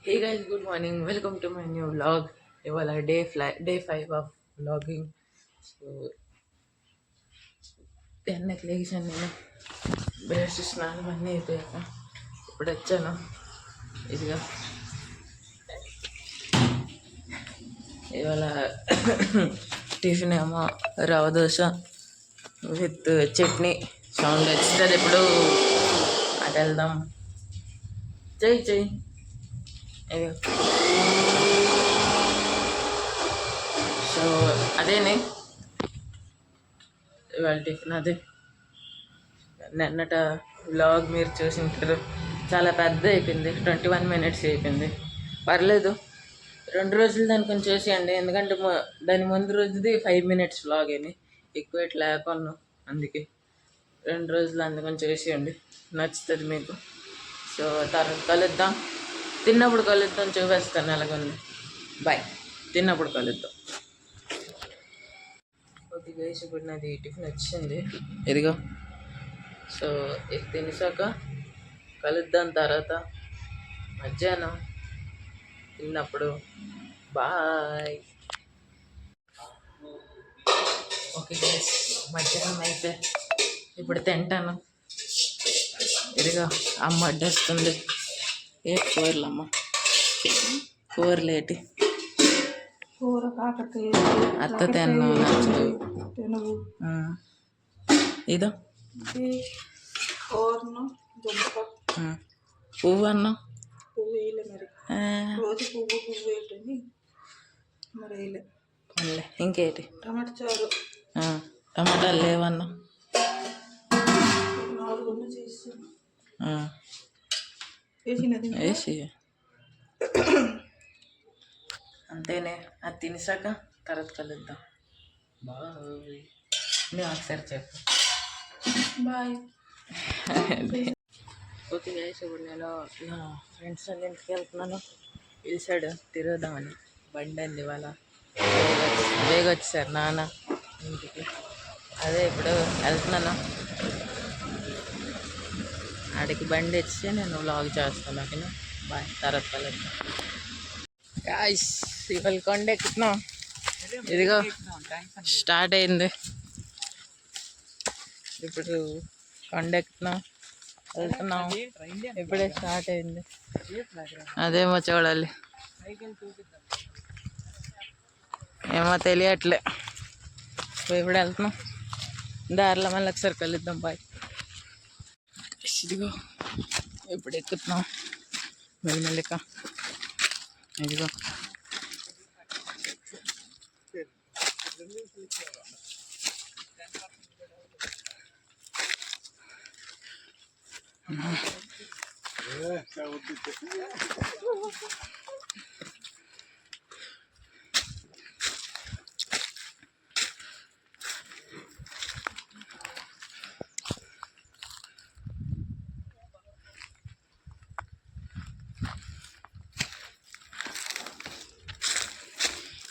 Hey guys, good morning. Welcome to my new vlog. ఇవాళ day 5 of vlogging. So 10కి లేచాను నేను. Brush స్నానం అన్నీ అయిపోయాక ఇప్పుడు వచ్చాను. ఇదిగా ఇవాళ టిఫిన్ ఏమో రవ దోశ విత్ చట్నీ. సౌండ్ వచ్చింది ఇప్పుడు. అటు వెళ్దాం. చెయ్యి చెయ్యి. ఇది సో అదేనే ఇవాళ టిఫిన్ అదే. నిన్నట వ్లాగ్ మీరు చూసింటారు, చాలా పెద్ద అయిపోయింది. 21 minutes అయిపోయింది. పర్లేదు, 2 రోజులు దాన్ని కొంచెం చేసేయండి. ఎందుకంటే దాని ముందు రోజుది 5 minutes వ్లాగ్ అని ఎక్కువ ఇట్లా లేకున్నాను. అందుకే 2 రోజులు అందుకని చేసేయండి, నచ్చుతుంది మీకు. సో తర్వాత కలుద్దాం, తిన్నప్పుడు కలుద్దాం. చూపిస్తాను ఎలాగొంది. బాయ్, తిన్నప్పుడు కలుద్దాం. ఓకే గైస్, ఇప్పుడు నాది టిఫిన్ వచ్చింది, ఇదిగో. సో ఇది తినేసాక కలుద్దాం తర్వాత మధ్యాహ్నం తిన్నప్పుడు. బాయ్. ఓకే గైస్, మధ్యాహ్నం అయితే ఇప్పుడు తింటాను. ఇదిగో అమ్మ వడ్డేస్తుంది. ఏ కూరలు అమ్మ, కూరలేటి కూర కాకరకాయ అత్త తిన్నావు నచ్చదు. ఇదో పువ్వు అన్నం. పువ్వు వేయలే మరి, రోజు పువ్వు వేయటని మరి వేయలే. ఇంకేటి? టమాటా చారు. టమాటాలు లేవన్నా? 4 చేస్తాను. వేసి అంతేనే. అది తినేసాక తర్వాత కలుద్దాం. బాయ్. నేను ఒకసారి చెప్పు బాయ్. ఓకే గైస్, ఇప్పుడు నేను నా ఫ్రెండ్స్ వాళ్ళ ఇంటికి వెళ్తున్నాను. పిలిచాడు తిరుగుదామని. బండి అంది ఇవాళ. వేగ వచ్చారు నాన్న ఇంటికి. అదే ఇప్పుడు వెళ్తున్నాను. ఆడికి బండి వచ్చి నేను వ్లాగ్ చేస్తాను. ఓకేనా? బాయ్, తర్వాత కలుద్దాం. గాయ్స్, ఇవాళ కొండ ఎక్కుతున్నాం. ఇదిగో స్టార్ట్ అయింది. ఇప్పుడు కొండ ఎక్కుతున్నాం, వెళ్తున్నాం. ఇప్పుడే స్టార్ట్ అయింది. అదేమో చూడాలి, ఏమో తెలియట్లే. ఇప్పుడు వెళ్తున్నాం. దారిలో మళ్ళీ ఒకసారి కలుద్దాం. బాయ్. ఇదిగో ఇప్పుడు ఎక్కుతున్నాం మెల్లిక. ఇదిగో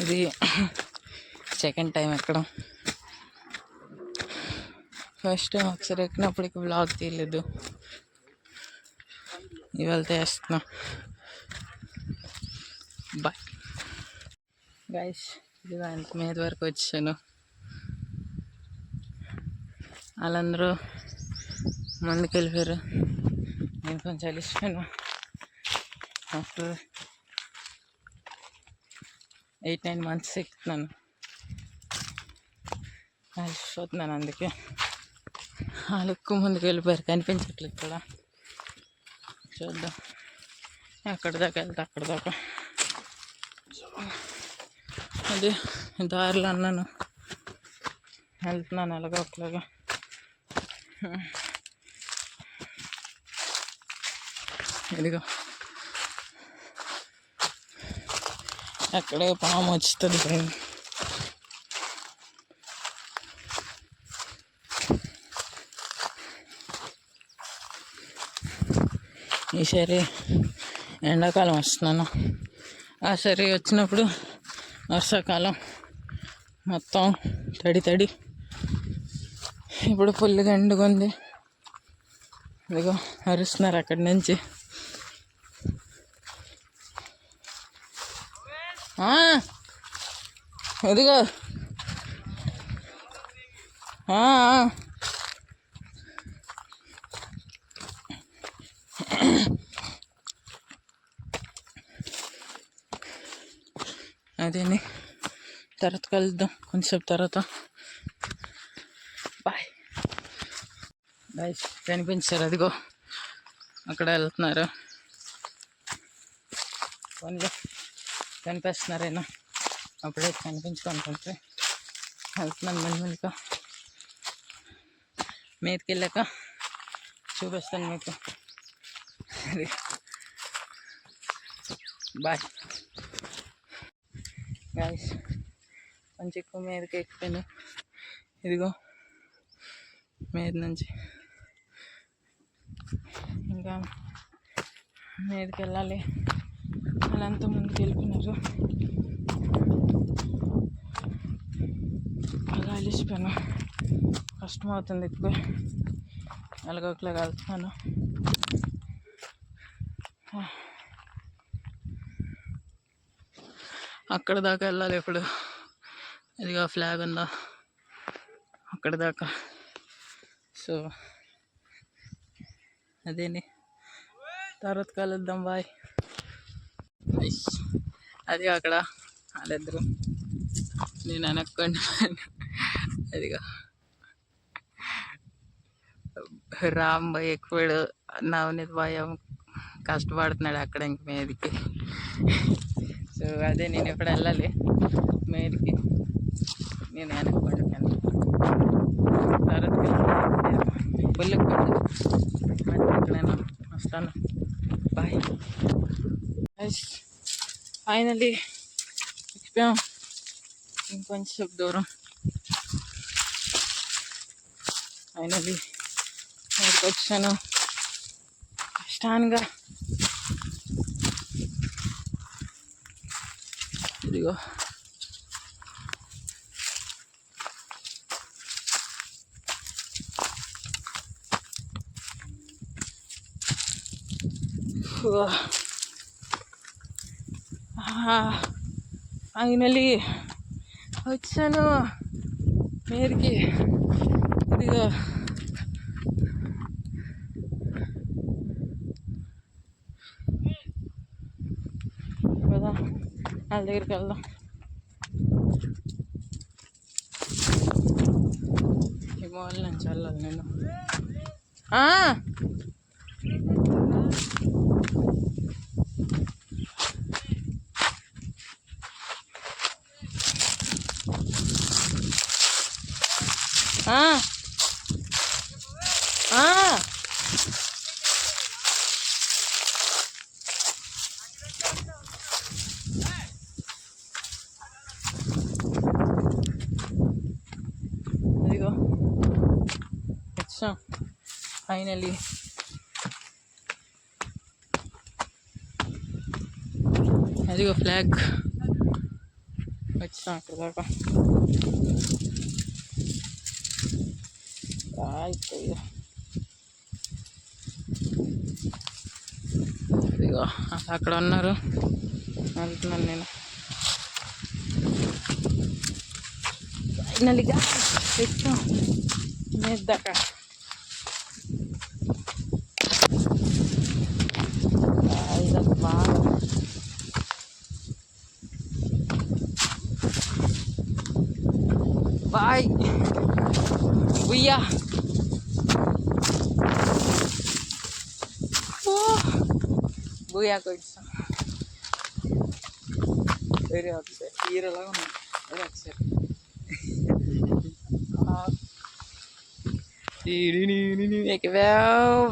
ఇది సెకండ్ టైం ఎక్కడం. ఫస్ట్ టైం ఒకసారి ఎక్కినప్పటికి వ్లాగ్ తీయలేదు, ఇవాళ తీస్తున్నా. Bye guys. ఇది అంత మీద వరకు వచ్చాను. వాళ్ళందరూ ముందుకు వెళ్ళిపోయారు. నేను కొంచెం అలిసిపోయాను. After 8-9 months ఎక్కుతున్నాను, అలిసిపోతున్నాను. అందుకే వాళ్ళు ఎక్కువ ముందుకు వెళ్ళిపోయారు, కనిపించట్లేదు ఇక్కడ. చూద్దాం ఎక్కడి దాకా వెళ్తే అక్కడ దాకా. అదే దారిలో అన్నాను, వెళ్తున్నాను ఎలాగో ఒకలాగా. ఇదిగో అక్కడే పాము వచ్చుతుంది భయం. ఈసారి ఎండాకాలం వస్తున్నాను, ఆ సరి వచ్చినప్పుడు వర్షాకాలం మొత్తం తడి తడి. ఇప్పుడు ఫుల్గా ఎండుగుంది. ఇదిగో అరుస్తున్నారు అక్కడి నుంచి. ఇదిగో అదేని తర్వాత కలుద్దాం కొంచెం తర్వాత. Bye bye. కనిపించారు అదిగో అక్కడ వెళ్తున్నారు. పోనీలే కనిపిస్తున్నారైనా అప్పుడే కనిపించుకుంటుంటే వెళ్తున్నాను మెల్లిమెల్లిగా. మీదకి వెళ్ళాక చూపిస్తాను మీకు. Bye guys. కొంచెం ఎక్కువ మీదకి ఎక్కిపోయాను. ఇదిగో మీద నుంచి ఇంకా మీదకి వెళ్ళాలి. వాళ్ళంతా ముందుకు వెళ్ళిపోయినారు. అలా వెళ్ళిపోయాను. కష్టం అవుతుంది ఎక్కువ. ఎలాగోట్లా వెళ్తున్నాను. అక్కడ దాకా వెళ్ళాలి ఇప్పుడు. ఇదిగా ఫ్లాగ్ ఉందా అక్కడ దాకా. సో అదేని తర్వాత కలుద్దాం. బాయ్. అది అక్కడ వాళ్ళిద్దరు నేను వెనక్కండి. అదిగా రామ్ బాయ్ ఎక్కువాడు, నవనీత్ బాయ్ కష్టపడుతున్నాడు అక్కడ ఇంక మీదకి. సో అదే నేను ఇప్పుడు వెళ్ళాలి మీదకి. నేను వెనక్కండి తర్వాత బుల్లెక్కండి నేను వస్తాను. బాయ్. ఫైనలీ ఎక్కిపోయాం. ఇంకొంచెం దూరం. ఫైనలీ ఇక్కడికి వచ్చాను కష్టాన్గా. ఇదిగో ఫైనలీ వచ్చాను మీదకి. ఇదిగో కదా వాళ్ళ దగ్గరికి వెళ్దాం. ఈ మాల్ నుంచి వెళ్ళాలి నేను. అదిగో వచ్చాం ఫైనలీ. అదిగో ఫ్లాగ్. వచ్చాం అక్కడ దాకా. ఇదిగో అక్కడ ఉన్నారు. వెళ్తున్నాను నేను. ఫైనలీగా వచ్చాం మీద దాకా. ఇదంతా బాగా బాయ్ ఉయ్యా. బూయా కొట్టాం. వేరే ఒకసారి హీరోలాగా ఉన్నాం. వేరే ఒకసారి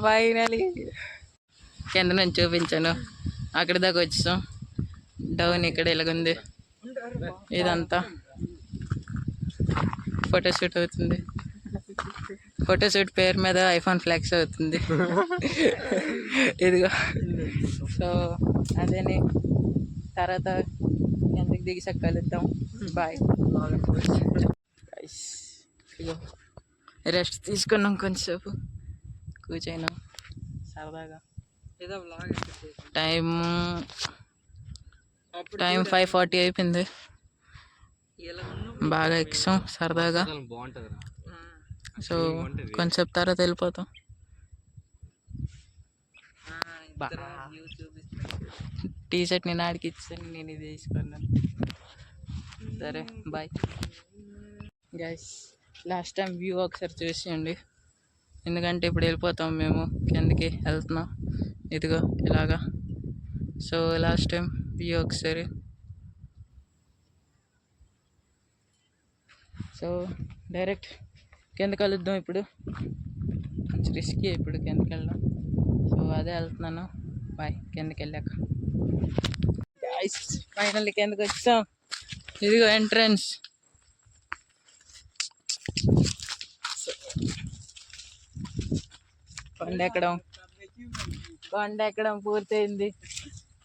ఫైనలీ కింద నుంచి చూపించాను. అక్కడి దాకా వచ్చాం. డౌన్ ఇక్కడ ఇలాగుంది. ఇదంతా ఫోటోషూట్ అవుతుంది. ఫోటోషూట్ పేరు మీద ఐఫోన్ ఫ్లెక్స్ అవుతుంది. ఇదిగో. సో అదేని తర్వాత ఎందుకు దిగిసాక కలుద్దాం. బాయ్. ఇదిగో రెస్ట్ తీసుకున్నాం కొంచెంసేపు. కూర్చోయినాం సరదాగా. టైము టైం 5:40 అయిపోయింది. బాగా ఎక్సాం సరదాగా. సో కొంచెం తర్వాత వెళ్ళిపోతాం. టీ షర్ట్ నేను ఆడికి ఇచ్చాను, నేను ఇది తీసుకున్నాను. సరే bye guys. Last time view ఒకసారి చూసేయండి, ఎందుకంటే ఇప్పుడు వెళ్ళిపోతాం మేము కిందకి వెళ్తున్నాం. ఇదిగో ఇలాగా. సో లాస్ట్ టైం వ్యూ ఒకసారి. సో డైరెక్ట్ కిందకి కలుద్దాం. ఇప్పుడు కొంచెం రిస్కీ ఇప్పుడు కిందకి వెళ్ళడం. సో అదే వెళ్తున్నాను. బాయ్ కిందకి వెళ్ళాక. గైస్ ఫైనల్లీ కిందకి వచ్చాం. ఇదిగో ఎంట్రన్స్. కొండ ఎక్కడం పూర్తయింది.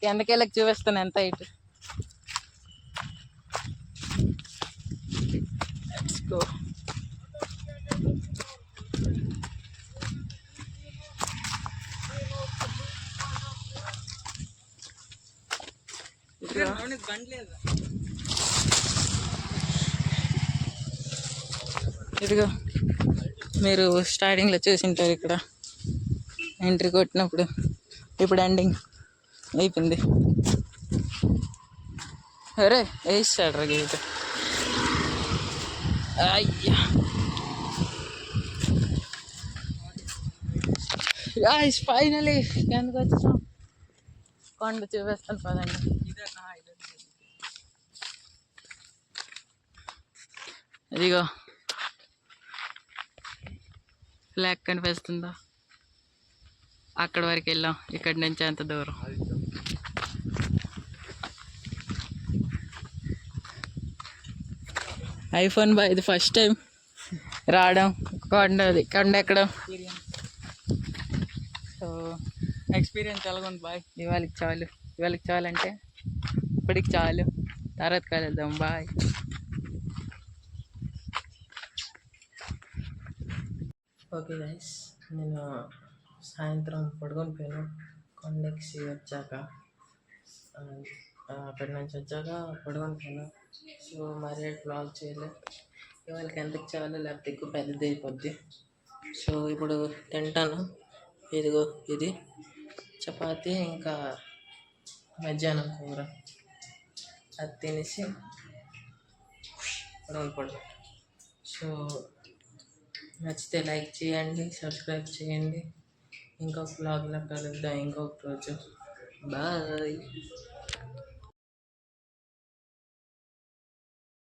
కిందకి వెళ్ళకి చూపిస్తాను ఎంత హైట్. Let's go. ఇదిగో మీరు స్టార్టింగ్లో చూసింటారు ఇక్కడ ఎంట్రీ కొట్టినప్పుడు. ఇప్పుడు ఎండింగ్ అయిపోయింది. అరే వేస్తాడు రా గేట్. అయ్యా ఫైనలీ ఎందుకు వచ్చాం. కొండ చూపిస్తాను పదండి. ఇదిగో ఫ్లాగ్ కనిపిస్తుందా? అక్కడ వరకు వెళ్ళాం. ఇక్కడి నుంచి ఎంత దూరం. ఐఫోన్ బాయ్ ఇది ఫస్ట్ టైం రావడం, కొండ ఎక్కడం. సో ఎక్స్పీరియన్స్ ఎలాగుంది బాయ్? ఇవాళకి చాలంటే ఇప్పటికి చాలు, తర్వాత కలుద్దాం. బాయ్. ఓకే గైస్, నేను సాయంత్రం పడుకొని పోయాను కొండెక్కి వచ్చాక. అక్కడి నుంచి వచ్చాక పడుకొని పోయాను. సో మరి బ్లాగ్ చేయలేదు. ఇవాళకి ఎంతకు చాలు, లేకపోతే ఎక్కువ పెద్దది అయిపోద్ది. సో ఇప్పుడు తింటాను. ఇదిగో ఇది చపాతీ ఇంకా మధ్యాహ్నం కూర. అది తినేసి పడుకుంటాను. సో నచ్చితే లైక్ చేయండి, సబ్స్క్రైబ్ చేయండి. ఇంకొక బ్లాగ్లో కలుద్దాం ఇంకొక రోజు. బాయ్.